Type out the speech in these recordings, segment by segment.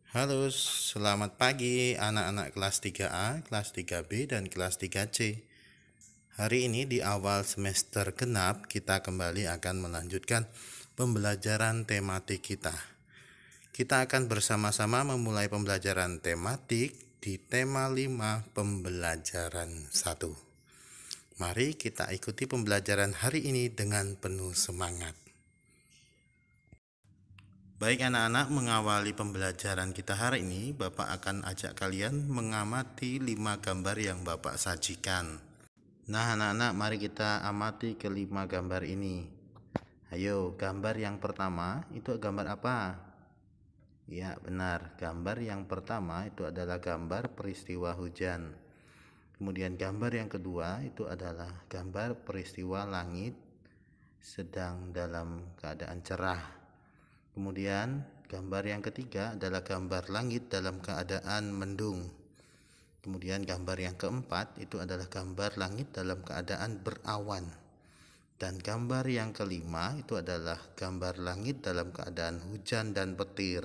Halo, selamat pagi anak-anak kelas 3A, kelas 3B, dan kelas 3C. Hari ini di awal semester genap, kita kembali akan melanjutkan pembelajaran tematik kita. Kita akan bersama-sama memulai pembelajaran tematik di tema 5 pembelajaran 1. Mari kita ikuti pembelajaran hari ini dengan penuh semangat. Baik anak-anak, mengawali pembelajaran kita hari ini, Bapak akan ajak kalian mengamati 5 gambar yang Bapak sajikan. Nah anak-anak, mari kita amati kelima gambar ini. Ayo, gambar yang pertama itu gambar apa? Ya benar, gambar yang pertama itu adalah gambar peristiwa hujan. Kemudian gambar yang kedua itu adalah gambar peristiwa langit sedang dalam keadaan cerah. Kemudian gambar yang ketiga adalah gambar langit dalam keadaan mendung. Kemudian gambar yang keempat itu adalah gambar langit dalam keadaan berawan. Dan gambar yang kelima itu adalah gambar langit dalam keadaan hujan dan petir.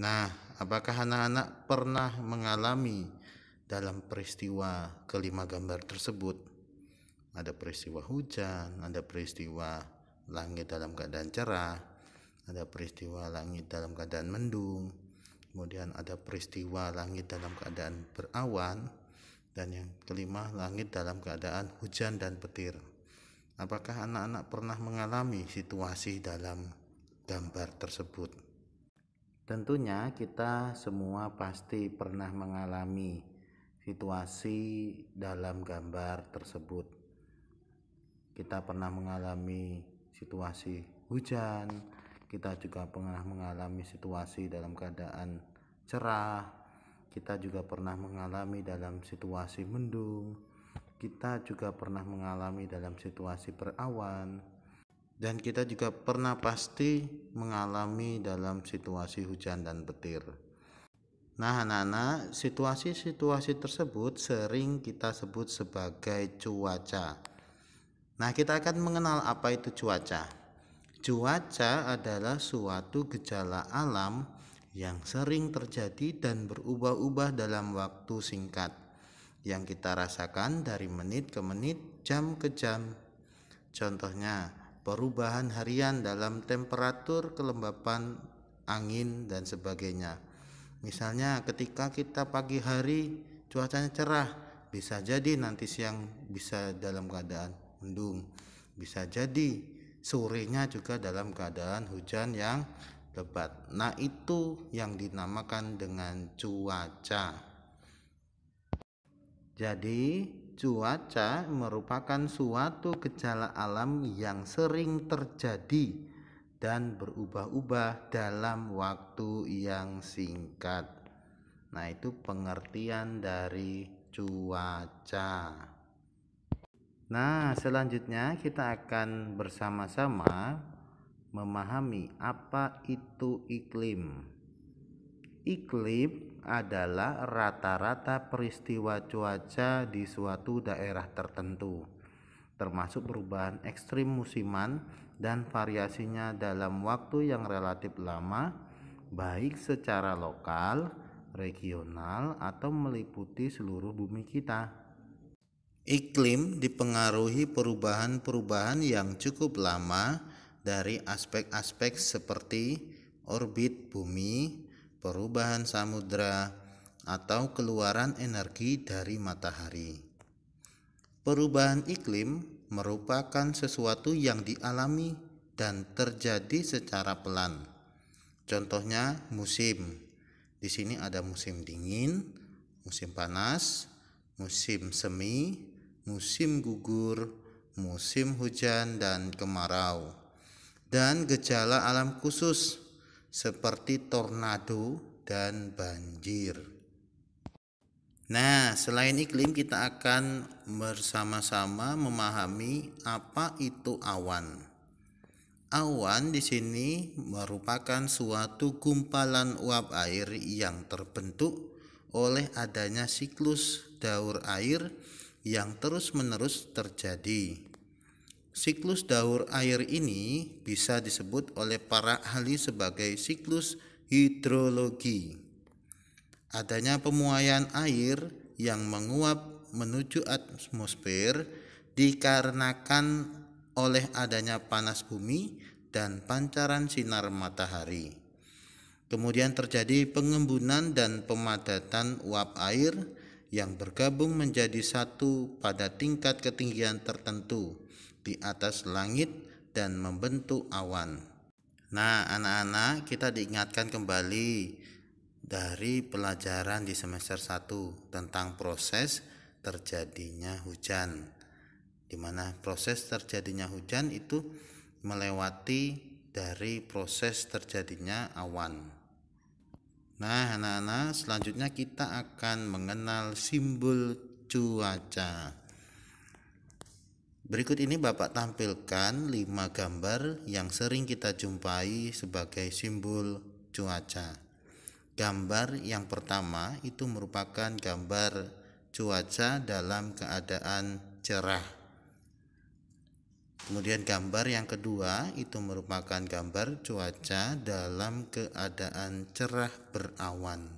Nah, apakah anak-anak pernah mengalami dalam peristiwa kelima gambar tersebut? Ada peristiwa hujan, ada peristiwa langit dalam keadaan cerah, ada peristiwa langit dalam keadaan mendung, kemudian ada peristiwa langit dalam keadaan berawan, dan yang kelima langit dalam keadaan hujan dan petir. Apakah anak-anak pernah mengalami situasi dalam gambar tersebut? Tentunya kita semua pasti pernah mengalami situasi dalam gambar tersebut. Kita pernah mengalami situasi hujan, kita juga pernah mengalami situasi dalam keadaan cerah, kita juga pernah mengalami dalam situasi mendung, kita juga pernah mengalami dalam situasi berawan, dan kita juga pernah pasti mengalami dalam situasi hujan dan petir. Nah anak-anak, situasi-situasi tersebut sering kita sebut sebagai cuaca. Nah, kita akan mengenal apa itu cuaca. Cuaca adalah suatu gejala alam yang sering terjadi dan berubah-ubah dalam waktu singkat, yang kita rasakan dari menit ke menit, jam ke jam. Contohnya, perubahan harian dalam temperatur, kelembapan angin, dan sebagainya. Misalnya ketika kita pagi hari cuacanya cerah, bisa jadi nanti siang bisa dalam keadaan mendung, bisa jadi sorenya juga dalam keadaan hujan yang lebat. Nah itu yang dinamakan dengan cuaca. Jadi cuaca merupakan suatu gejala alam yang sering terjadi dan berubah-ubah dalam waktu yang singkat. Nah itu pengertian dari cuaca. Nah selanjutnya kita akan bersama-sama memahami apa itu iklim. Iklim adalah rata-rata peristiwa cuaca di suatu daerah tertentu, termasuk perubahan ekstrim musiman dan variasinya dalam waktu yang relatif lama, baik secara lokal, regional, atau meliputi seluruh bumi kita. Iklim dipengaruhi perubahan-perubahan yang cukup lama dari aspek-aspek seperti orbit bumi, perubahan samudra, atau keluaran energi dari matahari. Perubahan iklim merupakan sesuatu yang dialami dan terjadi secara pelan. Contohnya musim. Di sini ada musim dingin, musim panas, musim semi, musim gugur, musim hujan dan kemarau. Dan gejala alam khusus seperti tornado dan banjir. Nah, selain iklim kita akan bersama-sama memahami apa itu awan. Awan di sini merupakan suatu gumpalan uap air yang terbentuk oleh adanya siklus daur air yang terus-menerus terjadi. Siklus daur air ini bisa disebut oleh para ahli sebagai siklus hidrologi. Adanya pemuaian air yang menguap menuju atmosfer dikarenakan oleh adanya panas bumi dan pancaran sinar matahari. Kemudian terjadi pengembunan dan pemadatan uap air yang bergabung menjadi satu pada tingkat ketinggian tertentu di atas langit dan membentuk awan. Nah, anak-anak, kita diingatkan kembali dari pelajaran di semester 1 tentang proses terjadinya hujan, di mana proses terjadinya hujan itu melewati dari proses terjadinya awan. Nah, anak-anak, selanjutnya kita akan mengenal simbol cuaca. Berikut ini Bapak tampilkan 5 gambar yang sering kita jumpai sebagai simbol cuaca. Gambar yang pertama itu merupakan gambar cuaca dalam keadaan cerah. Kemudian gambar yang kedua itu merupakan gambar cuaca dalam keadaan cerah berawan.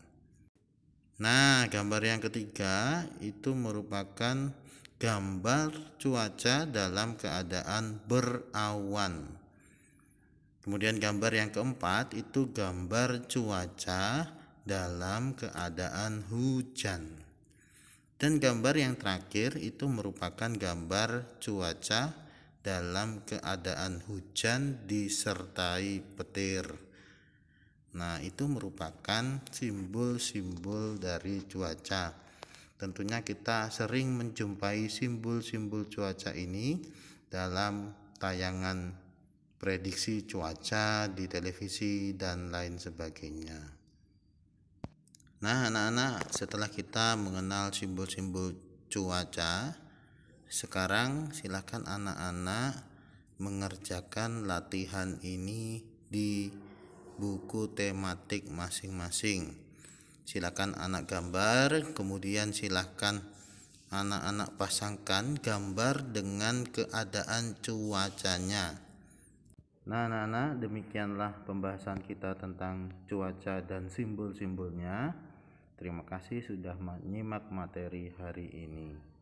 Nah, gambar yang ketiga itu merupakan gambar cuaca dalam keadaan berawan. Kemudian gambar yang keempat itu gambar cuaca dalam keadaan hujan. Dan gambar yang terakhir itu merupakan gambar cuaca dalam keadaan hujan disertai petir. Nah, itu merupakan simbol-simbol dari cuaca. Tentunya kita sering menjumpai simbol-simbol cuaca ini dalam tayangan prediksi cuaca di televisi dan lain sebagainya. Nah, anak-anak, setelah kita mengenal simbol-simbol cuaca, sekarang silakan anak-anak mengerjakan latihan ini di buku tematik masing-masing. Silakan anak gambar, kemudian silakan anak-anak pasangkan gambar dengan keadaan cuacanya. Nah, anak-anak, demikianlah pembahasan kita tentang cuaca dan simbol-simbolnya. Terima kasih sudah menyimak materi hari ini.